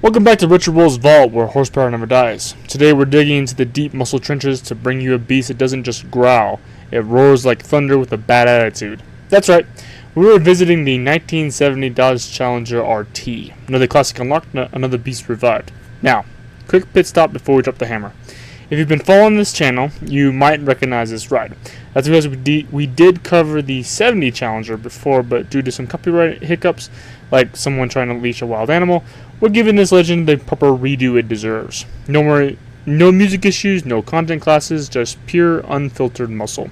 Welcome back to RetroWheelsVault, where horsepower never dies. Today we're digging into the deep muscle trenches to bring you a beast that doesn't just growl, it roars like thunder with a bad attitude. That's right, we were visiting the 1970 Dodge Challenger RT. Another classic unlocked, another beast revived. Now, quick pit stop before we drop the hammer. If you've been following this channel, you might recognize this ride. That's because we did cover the 70 Challenger before, but due to some copyright hiccups, like someone trying to leash a wild animal, we're giving this legend the proper redo it deserves. No music issues, no content classes, just pure unfiltered muscle.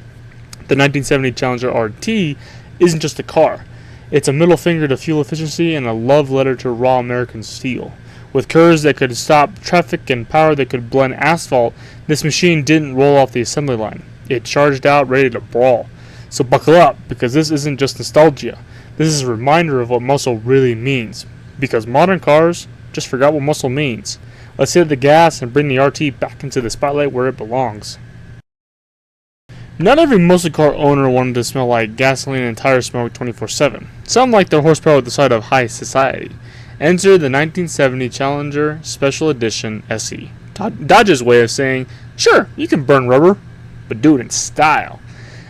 The 1970 Challenger RT isn't just a car. It's a middle finger to fuel efficiency and a love letter to raw American steel. With curves that could stop traffic and power that could blend asphalt, this machine didn't roll off the assembly line. It charged out ready to brawl. So buckle up, because this isn't just nostalgia. This is a reminder of what muscle really means. Because modern cars just forgot what muscle means. Let's hit the gas and bring the RT back into the spotlight where it belongs. Not every muscle car owner wanted to smell like gasoline and tire smoke 24/7. Some like their horsepower at the side of high society. Enter the 1970 Challenger Special Edition SE. Dodge's way of saying, sure, you can burn rubber, but do it in style.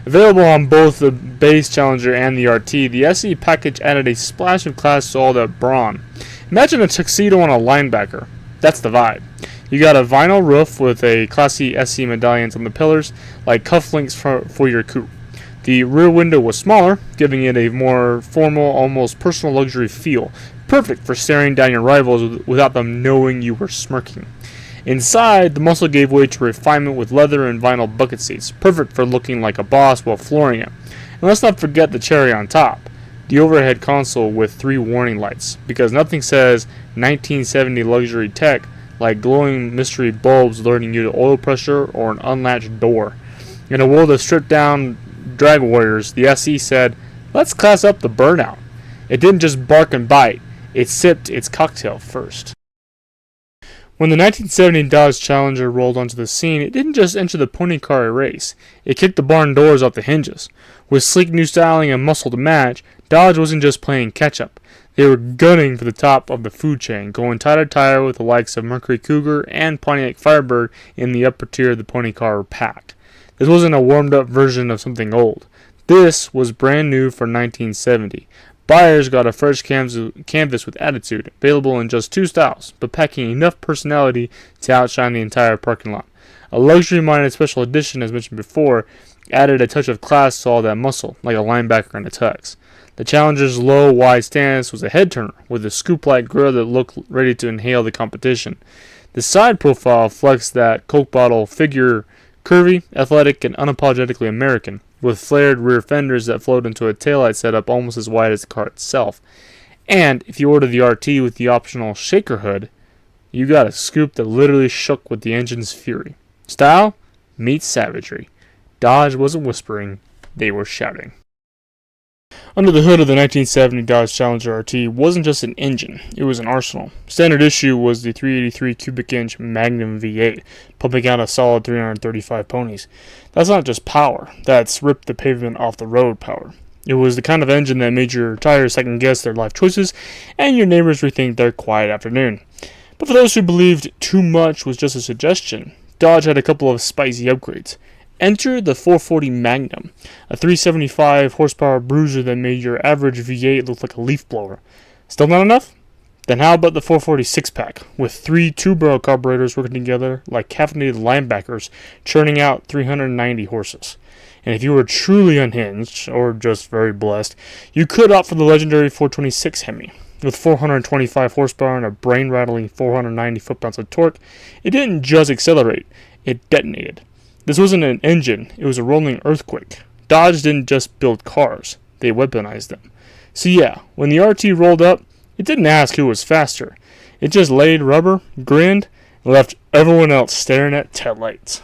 Available on both the base Challenger and the RT, the SE package added a splash of class to all that brawn. Imagine a tuxedo on a linebacker. That's the vibe. You got a vinyl roof with a classy SE medallions on the pillars, like cufflinks for your coupe. The rear window was smaller, giving it a more formal, almost personal luxury feel, perfect for staring down your rivals without them knowing you were smirking. Inside, the muscle gave way to refinement with leather and vinyl bucket seats, perfect for looking like a boss while flooring it. And let's not forget the cherry on top, the overhead console with 3 warning lights, because nothing says 1970 luxury tech like glowing mystery bulbs alerting you to oil pressure or an unlatched door. In a world of stripped-down drag warriors, the SE said, let's class up the burnout. It didn't just bark and bite, it sipped its cocktail first. When the 1970 Dodge Challenger rolled onto the scene, it didn't just enter the pony car race, it kicked the barn doors off the hinges. With sleek new styling and muscle to match, Dodge wasn't just playing catch-up. They were gunning for the top of the food chain, going tire-to-tire with the likes of Mercury Cougar and Pontiac Firebird in the upper tier of the pony car pack. This wasn't a warmed-up version of something old. This was brand new for 1970. Buyers got a fresh canvas with attitude, available in just 2 styles, but packing enough personality to outshine the entire parking lot. A luxury-minded special edition, as mentioned before, added a touch of class to all that muscle, like a linebacker in a tux. The Challenger's low, wide stance was a head-turner, with a scoop-like grill that looked ready to inhale the competition. The side profile flexed that Coke bottle figure, curvy, athletic, and unapologetically American, with flared rear fenders that flowed into a taillight setup almost as wide as the car itself. And if you order the RT with the optional shaker hood, you got a scoop that literally shook with the engine's fury. Style meets savagery. Dodge wasn't whispering, they were shouting. Under the hood of the 1970 Dodge Challenger RT wasn't just an engine, it was an arsenal. Standard issue was the 383 cubic inch Magnum V8, pumping out a solid 335 ponies. That's not just power, that's rip the pavement off the road power. It was the kind of engine that made your tires second guess their life choices and your neighbors rethink their quiet afternoon. But for those who believed too much was just a suggestion, Dodge had a couple of spicy upgrades. Enter the 440 Magnum, a 375 horsepower bruiser that made your average V8 look like a leaf blower. Still not enough? Then how about the 440 6-pack, with 3 two-barrel carburetors working together like caffeinated linebackers, churning out 390 horses. And if you were truly unhinged, or just very blessed, you could opt for the legendary 426 Hemi. With 425 horsepower and a brain-rattling 490 foot-pounds of torque, it didn't just accelerate, it detonated. This wasn't an engine, it was a rolling earthquake. Dodge didn't just build cars, they weaponized them. So yeah, when the RT rolled up, it didn't ask who was faster. It just laid rubber, grinned, and left everyone else staring at taillights.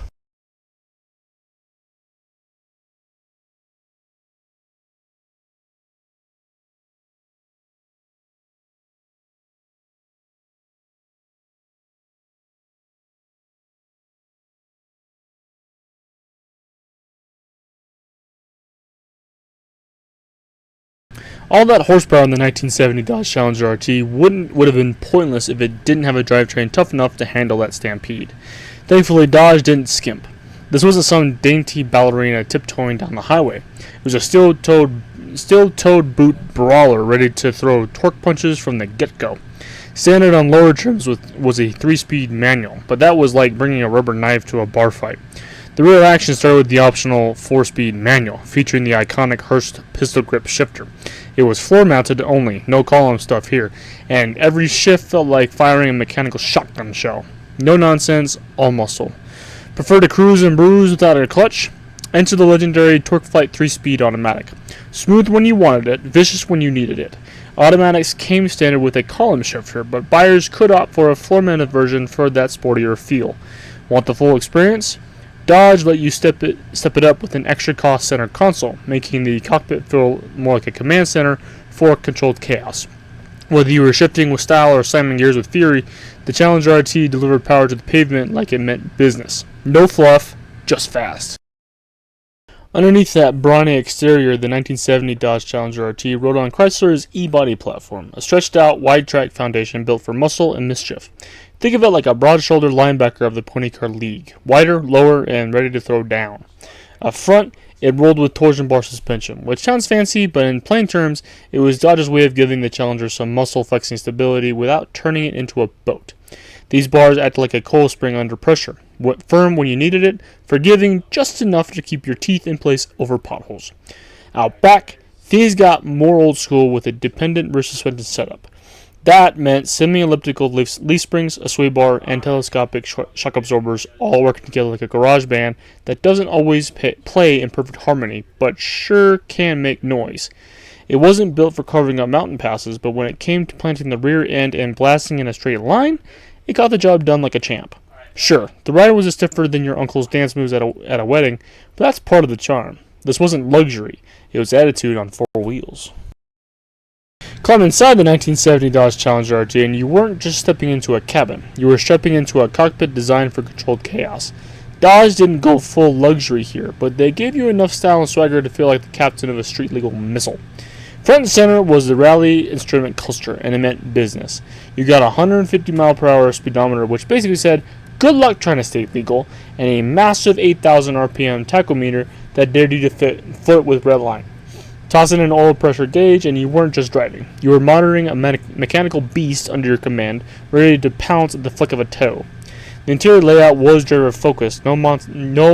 All that horsepower in the 1970 Dodge Challenger RT would have been pointless if it didn't have a drivetrain tough enough to handle that stampede. Thankfully, Dodge didn't skimp. This wasn't some dainty ballerina tiptoeing down the highway. It was a steel-toed boot brawler ready to throw torque punches from the get-go. Standard on lower trims was a 3-speed manual, but that was like bringing a rubber knife to a bar fight. The rear action started with the optional 4-speed manual, featuring the iconic Hurst pistol grip shifter. It was floor-mounted only, no column stuff here, and every shift felt like firing a mechanical shotgun shell. No nonsense, all muscle. Prefer to cruise and bruise without a clutch? Enter the legendary TorqueFlite 3-speed automatic. Smooth when you wanted it, vicious when you needed it. Automatics came standard with a column shifter, but buyers could opt for a floor-mounted version for that sportier feel. Want the full experience? Dodge let you step it up with an extra cost center console, making the cockpit feel more like a command center for controlled chaos. Whether you were shifting with style or slamming gears with fury, the Challenger RT delivered power to the pavement like it meant business. No fluff, just fast. Underneath that brawny exterior, the 1970 Dodge Challenger RT rode on Chrysler's E-body platform, a stretched-out, wide-track foundation built for muscle and mischief. Think of it like a broad-shouldered linebacker of the pony car league, wider, lower, and ready to throw down. Up front, it rolled with torsion bar suspension, which sounds fancy, but in plain terms, it was Dodge's way of giving the Challenger some muscle-flexing stability without turning it into a boat. These bars act like a coil spring under pressure, firm when you needed it, forgiving just enough to keep your teeth in place over potholes. Out back, things got more old school with a dependent rear suspended setup. That meant semi-elliptical leaf springs, a sway bar, and telescopic shock absorbers all working together like a garage band that doesn't always play in perfect harmony, but sure can make noise. It wasn't built for carving up mountain passes, but when it came to planting the rear end and blasting in a straight line, it got the job done like a champ. Sure, the rider was stiffer than your uncle's dance moves at a wedding, but that's part of the charm. This wasn't luxury, it was attitude on 4 wheels. Climb inside the 1970 Dodge Challenger RT, and you weren't just stepping into a cabin. You were stepping into a cockpit designed for controlled chaos. Dodge didn't go full luxury here, but they gave you enough style and swagger to feel like the captain of a street-legal missile. Front and center was the rally instrument cluster, and it meant business. You got a 150 mph speedometer, which basically said, good luck trying to stay legal, and a massive 8,000 RPM tachometer that dared you to flirt with redline. Toss in an oil pressure gauge, and you weren't just driving. You were monitoring a mechanical beast under your command, ready to pounce at the flick of a toe. The interior layout was driver-focused, no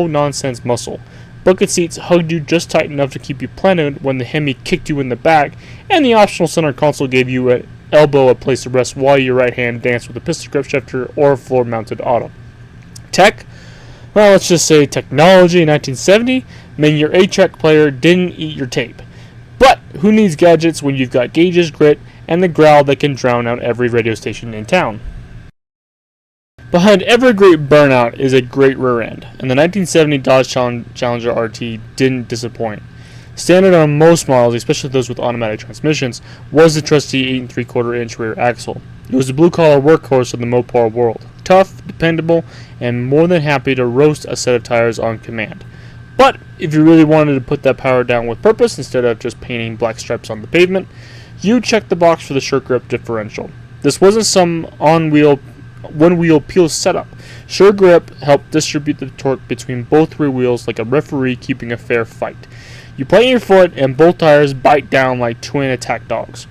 nonsense muscle. Bucket seats hugged you just tight enough to keep you planted when the Hemi kicked you in the back, and the optional center console gave you an elbow a place to rest while your right hand danced with a pistol grip shifter or floor-mounted auto. Tech? Well, let's just say technology in 1970 meant your 8-track player didn't eat your tape. But who needs gadgets when you've got gauges, grit, and the growl that can drown out every radio station in town? Behind every great burnout is a great rear end, and the 1970 Dodge Challenger RT didn't disappoint. Standard on most models, especially those with automatic transmissions, was the trusty 8 3/4-inch rear axle. It was the blue-collar workhorse of the Mopar world. Tough, dependable, and more than happy to roast a set of tires on command. But if you really wanted to put that power down with purpose instead of just painting black stripes on the pavement, you checked the box for the Sure Grip differential. This wasn't some one-wheel peel setup. Sure Grip helped distribute the torque between both rear wheels like a referee keeping a fair fight. You plant your foot and both tires bite down like twin attack dogs.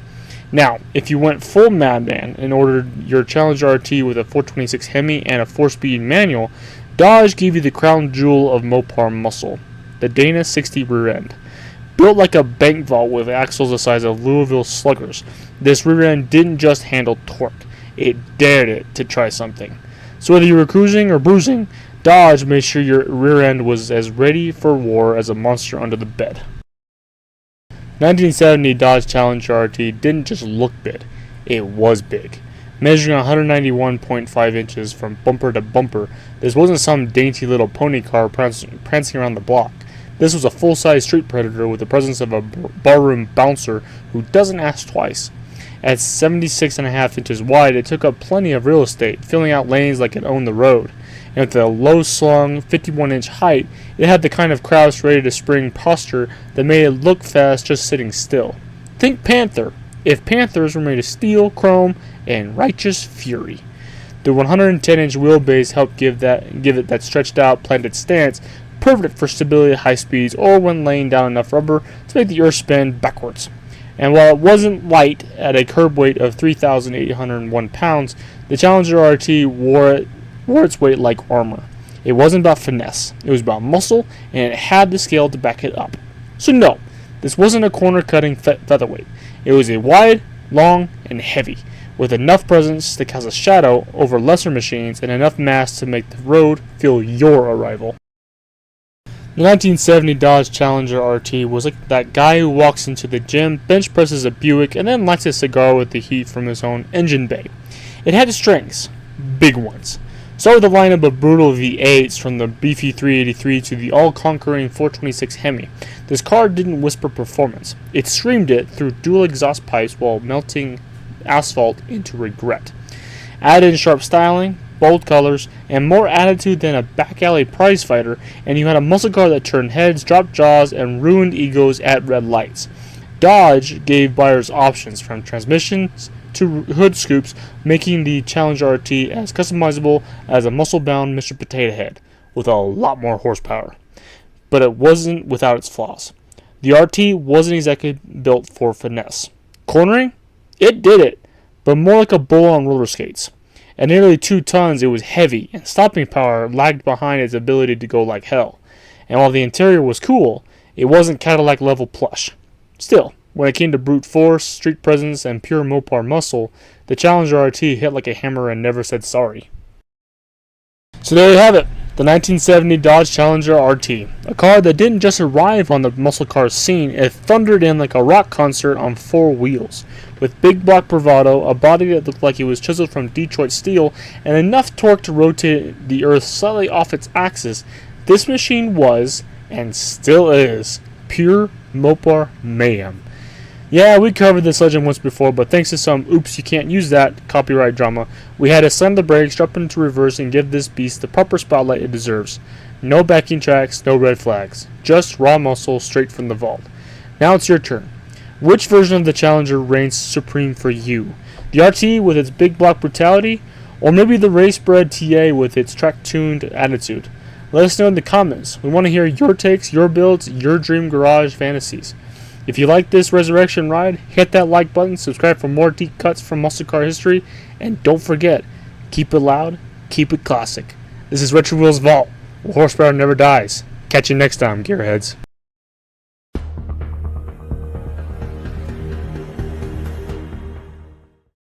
Now, if you went full madman and ordered your Challenger RT with a 426 Hemi and a 4-speed manual, Dodge gave you the crown jewel of Mopar muscle, the Dana 60 rear end. Built like a bank vault with axles the size of Louisville Sluggers, this rear end didn't just handle torque, it dared it to try something. So whether you were cruising or bruising, Dodge made sure your rear end was as ready for war as a monster under the bed. 1970 Dodge Challenger RT didn't just look big, it was big. Measuring 191.5 inches from bumper to bumper, this wasn't some dainty little pony car prancing around the block. This was a full-size street predator with the presence of a barroom bouncer who doesn't ask twice. At 76.5 inches wide, it took up plenty of real estate, filling out lanes like it owned the road. And with a low-slung 51-inch height, it had the kind of crouched, ready-to-spring posture that made it look fast just sitting still. Think Panther, if Panthers were made of steel, chrome, and righteous fury. The 110-inch wheelbase helped give it that stretched out, planted stance, perfect for stability at high speeds or when laying down enough rubber to make the earth spin backwards. And while it wasn't light at a curb weight of 3,801 pounds, the Challenger RT wore its weight like armor. It wasn't about finesse, it was about muscle, and it had the scale to back it up. So no, this wasn't a corner-cutting featherweight. It was a wide, long, and heavy, with enough presence to cast a shadow over lesser machines and enough mass to make the road feel your arrival. The 1970 Dodge Challenger RT was like that guy who walks into the gym, bench presses a Buick, and then lights a cigar with the heat from his own engine bay. It had strengths, big ones. So with a lineup of brutal V8s from the beefy 383 to the all-conquering 426 Hemi, this car didn't whisper performance. It screamed it through dual exhaust pipes while melting asphalt into regret. Add in sharp styling, bold colors, and more attitude than a back alley prize fighter, and you had a muscle car that turned heads, dropped jaws, and ruined egos at red lights. Dodge gave buyers options from transmissions to hood scoops, making the Challenger RT as customizable as a muscle-bound Mr. Potato Head, with a lot more horsepower. But it wasn't without its flaws. The RT wasn't exactly built for finesse. Cornering? It did it, but more like a bull on roller skates. At nearly 2 tons, it was heavy, and stopping power lagged behind its ability to go like hell. And while the interior was cool, it wasn't Cadillac-level plush. Still, when it came to brute force, street presence, and pure Mopar muscle, the Challenger RT hit like a hammer and never said sorry. So there you have it, the 1970 Dodge Challenger RT. A car that didn't just arrive on the muscle car scene, it thundered in like a rock concert on 4 wheels. With big block bravado, a body that looked like it was chiseled from Detroit steel, and enough torque to rotate the earth slightly off its axis, this machine was, and still is, pure Mopar mayhem. Yeah, we covered this legend once before, but thanks to some oops you can't use that copyright drama, we had to slam the brakes, drop into reverse, and give this beast the proper spotlight it deserves. No backing tracks, no red flags. Just raw muscle straight from the vault. Now it's your turn. Which version of the Challenger reigns supreme for you? The RT with its big block brutality? Or maybe the race-bred TA with its track-tuned attitude? Let us know in the comments. We want to hear your takes, your builds, your dream garage fantasies. If you like this resurrection ride, hit that like button, subscribe for more deep cuts from muscle car history, and don't forget, keep it loud, keep it classic. This is RetroWheelsVault, where horsepower never dies. Catch you next time, gearheads.